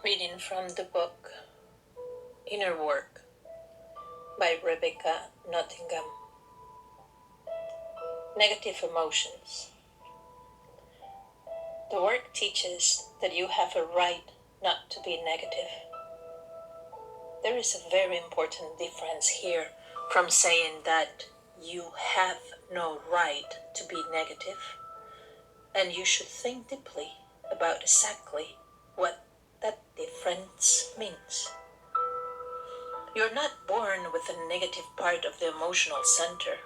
Reading from the book Inner Work by Rebecca Nottingham. Negative emotions. The work teaches that you have a right not to be negative. There is a very important difference here from saying that you have no right to be negative, and you should think deeply about exactly what that difference means. You're not born with a negative part of the emotional center.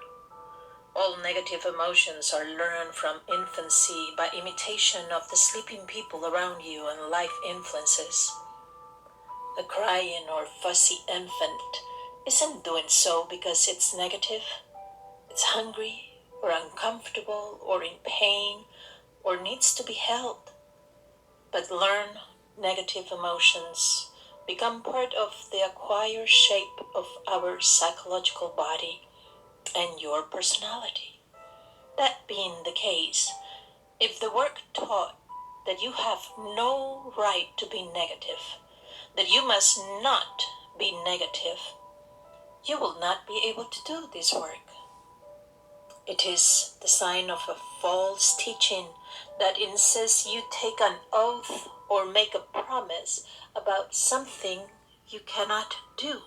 All negative emotions are learned from infancy by imitation of the sleeping people around you and life influences. A crying or fussy infant isn't doing so because it's negative. It's hungry or uncomfortable or in pain or needs to be held. But learn negative emotions become part of the acquired shape of our psychological body and your personality. That being the case, if the work taught that you have no right to be negative, that you must not be negative, you will not be able to do this work. It is the sign of a false teaching that insists you take an oath or make a promise about something you cannot do.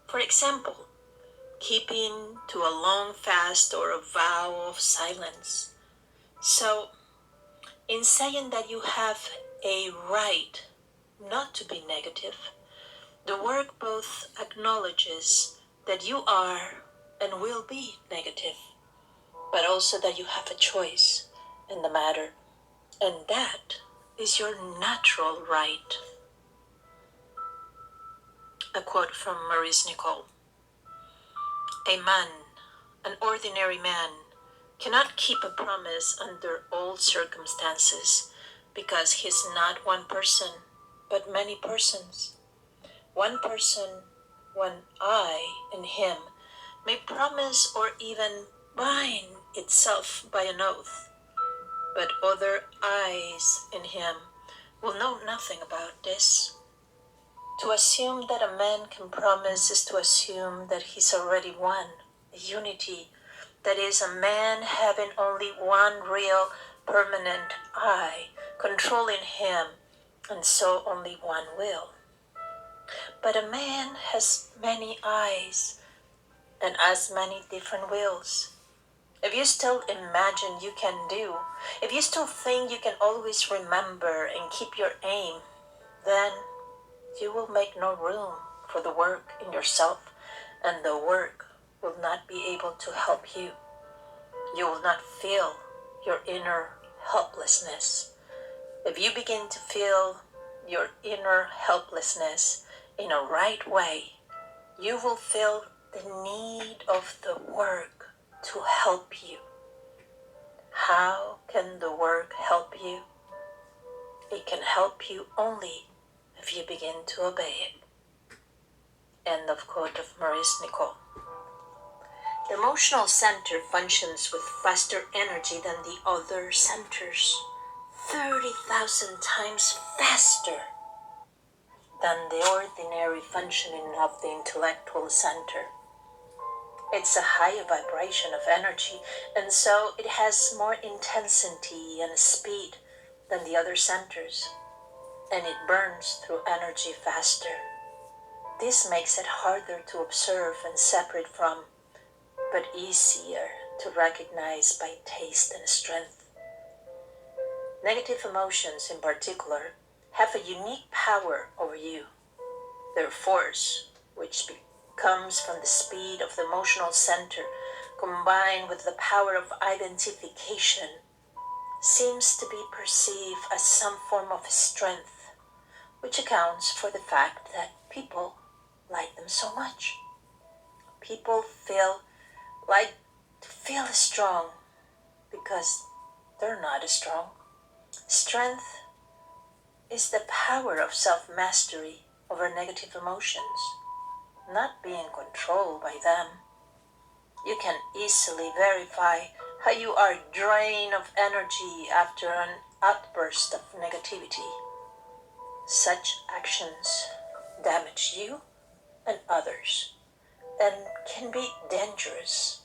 For example, keeping to a long fast or a vow of silence. So, in saying that you have a right not to be negative, the work both acknowledges that you are and will be negative, but also that you have a choice in the matter, and that is your natural right. A quote from Maurice Nicoll. A man, an ordinary man, cannot keep a promise under all circumstances because he's not one person, but many persons. One person, one I in him, may promise or even bind itself by an oath, but other eyes in him will know nothing about this. To assume that a man can promise is to assume that he's already one, a unity, that is, a man having only one real, permanent I controlling him, and so only one will. But a man has many eyes and as many different wills. If you still imagine you can do, if you still think you can always remember and keep your aim, then you will make no room for the work in yourself, and the work will not be able to help you. You will not feel your inner helplessness. If you begin to feel your inner helplessness in a right way, you will feel the need of the work to help you. How can the work help you? It can help you only if you begin to obey it. End of quote of Maurice Nicoll. The emotional center functions with faster energy than the other centers, 30,000 times faster than the ordinary functioning of the intellectual center. It's a higher vibration of energy, and so it has more intensity and speed than the other centers, and it burns through energy faster. This makes it harder to observe and separate from, but easier to recognize by taste and strength. Negative emotions in particular have a unique power over you. Their force, which comes from the speed of the emotional center combined with the power of identification, seems to be perceived as some form of strength, which accounts for the fact that people like them so much. People feel strong because they're not as strong. Strength is the power of self-mastery over negative emotions, not being controlled by them. You can easily verify how you are drained of energy after an outburst of negativity. Such actions damage you and others and can be dangerous.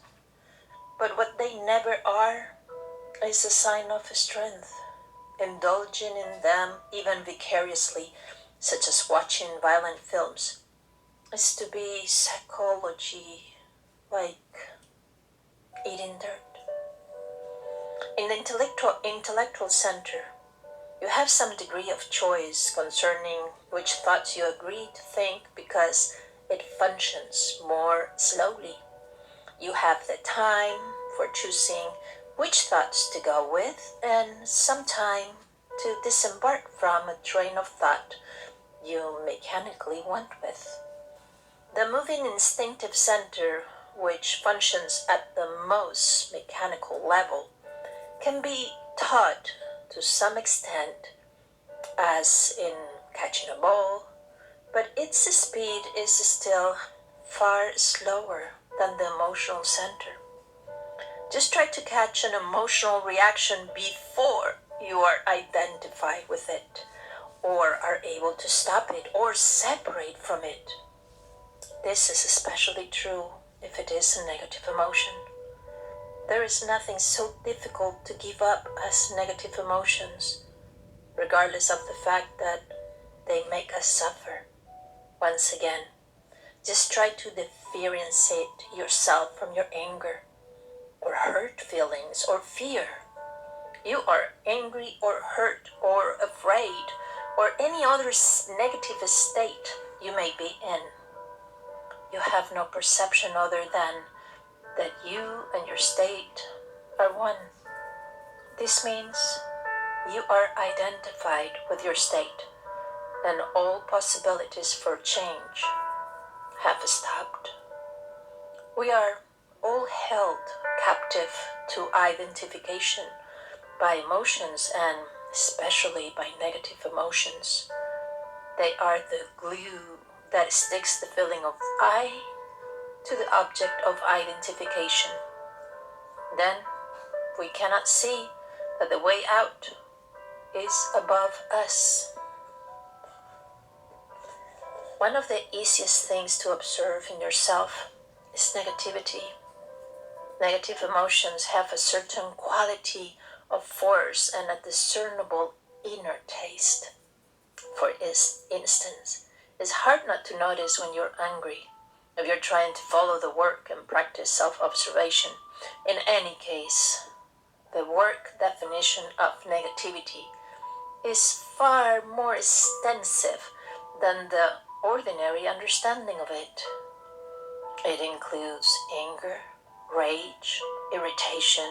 But what they never are is a sign of strength. Indulging in them, even vicariously, such as watching violent films, is to be psychology like eating dirt. In the intellectual center, you have some degree of choice concerning which thoughts you agree to think because it functions more slowly. You have the time for choosing which thoughts to go with and some time to disembark from a train of thought you mechanically went with. The moving instinctive center, which functions at the most mechanical level, can be taught to some extent, as in catching a ball, but its speed is still far slower than the emotional center. Just try to catch an emotional reaction before you are identified with it, or are able to stop it or separate from it. This is especially true if it is a negative emotion. There is nothing so difficult to give up as negative emotions, regardless of the fact that they make us suffer. Once again, just try to differentiate yourself from your anger or hurt feelings or fear. You are angry or hurt or afraid or any other negative state you may be in. You have no perception other than that you and your state are one. This means you are identified with your state, and all possibilities for change have stopped. We are all held captive to identification by emotions and especially by negative emotions. They are the glue that sticks the feeling of I to the object of identification. Then we cannot see that the way out is above us. One of the easiest things to observe in yourself is negativity. Negative emotions have a certain quality of force and a discernible inner taste. For instance, it's hard not to notice when you're angry, if you're trying to follow the work and practice self-observation. In any case, the work definition of negativity is far more extensive than the ordinary understanding of it. It includes anger, rage, irritation,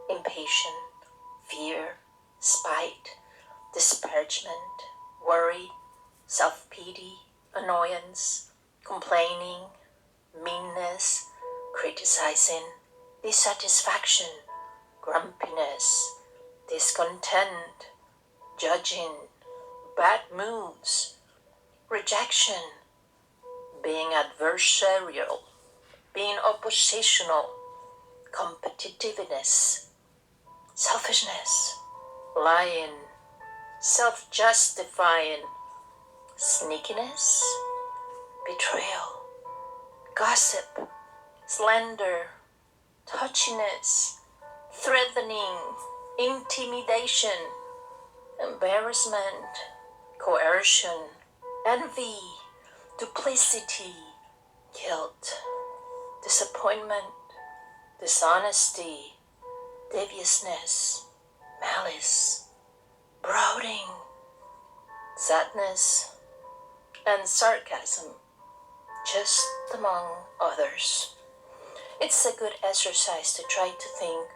impatience, fear, spite, disparagement, worry, self-pity, annoyance, complaining, meanness, criticizing, dissatisfaction, grumpiness, discontent, judging, bad moods, rejection, being adversarial, being oppositional, competitiveness, selfishness, lying, self-justifying, sneakiness, betrayal, gossip, slander, touchiness, threatening, intimidation, embarrassment, coercion, envy, duplicity, guilt, disappointment, dishonesty, deviousness, malice, brooding, sadness, and sarcasm, just among others. It's a good exercise to try to think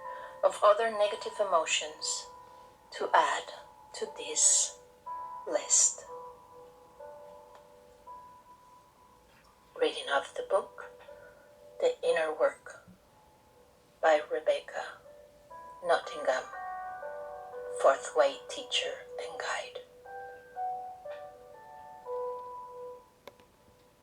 of other negative emotions to add to this list. Reading of the book, The Inner Work by Rebecca Nottingham, fourth way teacher and guide.